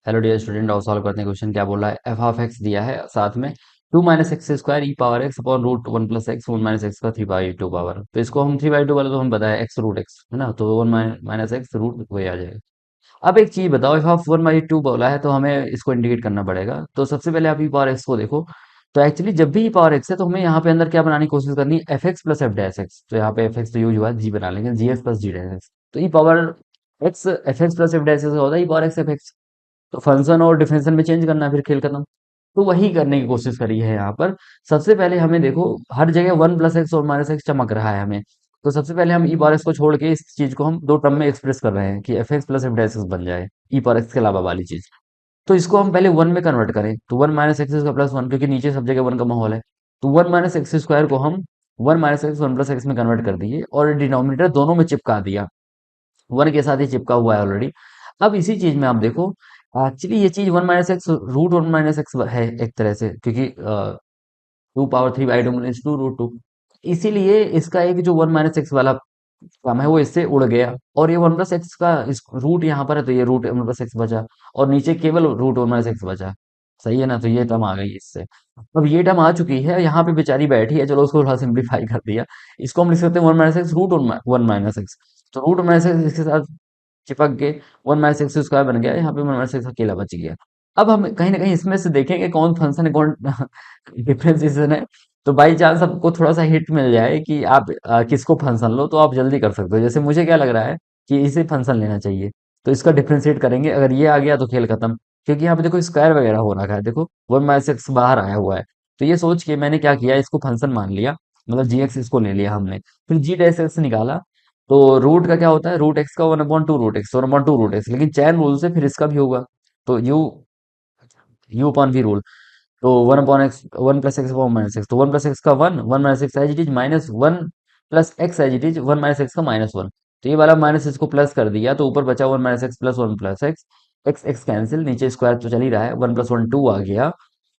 Hello dear student, और solve करते हैं क्वेश्चन। क्या बोला है? एफ ऑफ एक्स दिया है, साथ में two minus x square e power x upon root one plus x one minus x का थ्री बाई टू पावर। तो इसको हम थ्री बाई टू वाले तो हम बताया एक्स रूट एक्स है ना, तो वन माइनस एक्स रूट वही आ जाएगा। अब एक चीज बताओ, F of one by to बोला है तो हमें इसको इंडिकेट करना पड़ेगा। तो सबसे पहले आप ई पावर एक्स को देखो। तो एक्चुअली जब भी ई पावर एक्स है तो हमें यहाँ पे अंदर क्या बनाने की कोशिश करनी है? F X plus F dash X. तो यहाँ पे एफ एक्स तो यूज हुआ, जी बना लेंगे, G X plus G dash X. तो ई power X F X plus F dash X होता है E power X F X. तो फंक्शन और डिफरेंशियल में चेंज करना है, फिर खेल खत्म। तो वही करने की कोशिश करी है यहाँ पर। सबसे पहले हमें देखो, हर जगह वन प्लस एक्स और माइनस एक्स चमक रहा है हमें। तो सबसे पहले हम ई पावर एक्स को छोड़ के इस चीज को हम दो टर्म में एक्सप्रेस कर रहे हैं कि F X plus F x बन जाए, ई पावर एक्स के अलावा वाली चीज। तो इसको हम पहले वन में कन्वर्ट करें, तो वन माइनस एक्स का प्लस वन, क्योंकि नीचे सब जगह वन का माहौल है। तो वन माइनस एक्स स्क्वायर को हम one minus x one plus x में कन्वर्ट कर दिए और डिनोमिनेटर दोनों में चिपका दिया। वन के साथ ही चिपका हुआ है ऑलरेडी। अब इसी चीज में आप देखो, एक्चुअली ये चीज one minus x root one minus x है एक तरह से, क्योंकि two power three by two minus two root two. इसीलिए इसका एक जो वन माइनस एक्स वाला टर्म है वो इससे उड़ गया, और ये वन प्लस एक्स का इस रूट यहाँ पर है तो ये रूट वन प्लस एक्स बचा, और नीचे केवल रूट वन माइनस एक्स बचा। सही है ना? तो ये टर्म आ गई इससे। अब ये टर्म आ चुकी है, यहाँ पे बेचारी बैठी है, चलो उसको थोड़ा सिंप्लीफाई कर दिया। इसको हम लिख सकते हैं one minus x root one minus x. तो रूट माइनस एक्स इसके साथ चिपक के वन माइनस एक्स स्क्वायर बन गया, यहाँ पे वन माइनस एक्स अकेला बच गया। अब हम कहीं ना कहीं इसमें से देखेंगे कौन फंक्शन है, कौन डिफरेंशिएशन है। तो बाई चांस आपको थोड़ा सा हिट मिल जाए कि आप किसको फंक्शन लो, तो आप जल्दी कर सकते हो। जैसे मुझे क्या लग रहा है कि इसे फंक्शन लेना चाहिए, तो इसका डिफरेंशिएट करेंगे। अगर ये आ गया तो खेल खत्म, क्योंकि यहाँ पे देखो स्क्वायर वगैरह हो रखा है, देखो वन माइनस एक्स बाहर आया हुआ है। तो ये सोच के मैंने क्या किया, इसको फंक्शन मान लिया, मतलब जी एक्स इसको ले लिया हमने। फिर जी डैश एक्स निकाला। तो रूट का क्या होता है? रूट एक्स का one upon two root x, one upon two root x, लेकिन चैन रूल से फिर इसका भी होगा। तो यू अपॉन वी रूल। तो one upon x one plus x upon minus x, तो वन प्लस एक्स का one, one minus x as it is, minus one plus x as it is, one minus x का minus one. तो ये वाला minus इसको plus कर दिया, तो ऊपर बचा one minus x plus one plus x. X x cancel, नीचे स्क्वायर तो चल ही रहा है, वन प्लस वन टू आ गया।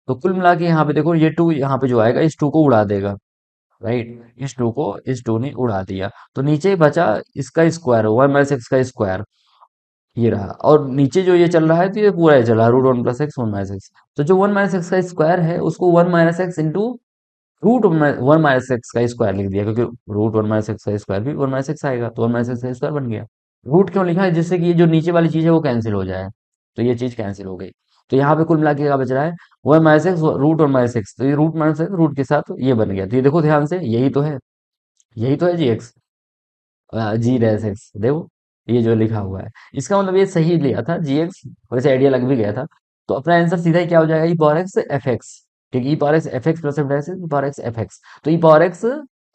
तो कुल मिला के यहाँ पे देखो, ये टू यहाँ पे जो आएगा इस टू को उड़ा देगा, राइट? इस टू ने उड़ा दिया। तो नीचे बचा इसका स्क्वायर, वन माइनस एक्स का स्क्वायर, ये रहा। और नीचे जो ये चल रहा है तो ये पूरा ही चल रहा है, root one plus x one minus x. तो जो वन माइनस एक्स का स्क्वायर है उसको one minus x into root one minus x का स्क्वायर लिख दिया, क्योंकि रूट वन माइनस एक्स का स्क्वायर भी वन माइनस एक्स आएगा, तो वन माइनस एक्स का स्क्वायर बन गया। रूट क्यों लिखा है? जिससे कि ये जो नीचे वाली चीज है वो कैंसिल हो जाए। तो ये चीज कैंसिल हो गई। तो यहाँ पे कुल मिला के क्या बच रहा है? One minus x root one minus x, तो ये रूट माइनस एक्स रूट के साथ ये बन गया। तो ये देखो ध्यान से, यही तो है जी एक्स, जी डैश एक्स देखो, ये जो लिखा हुआ है इसका मतलब ये सही लिया था जी एक्स। वैसे आइडिया लग भी गया था। तो अपना आंसर सीधा ही क्या हो जाएगा? E power X F X, क्योंकि E power X F X plus F dash E power X F X. तो ई power X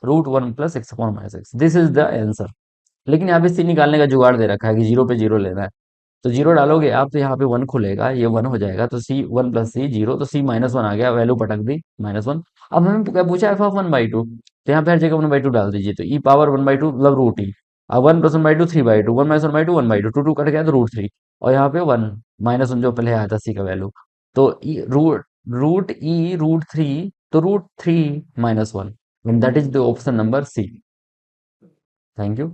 root one plus x upon minus X, this is the answer. लेकिन यहाँ पे सी निकालने का जुगाड़ दे रखा है कि जीरो पे जीरो लेना है। तो जीरो डालोगे आप तो यहाँ पे वन खुलेगा, ये वन हो जाएगा, तो सी वन प्लस सी जीरो, तो सी माइनस वन आ गया, वैल्यू पटक दी माइनस वन। अब हमें क्या पूछा? F of one by to, तो यहाँ पे हर जगह वन बाई टू डाल दीजिए। तो ई पावर वन बाई टू मतलब रूट ई, अब one plus one by two three by two, one minus one by two one by two, two two cut गया तो रूट थ्री। और यहाँ पे वन माइनस वन जो पहले आया था सी का वैल्यू। तो e root root e root three, तो root three minus one, and that is the option number C. Thank you.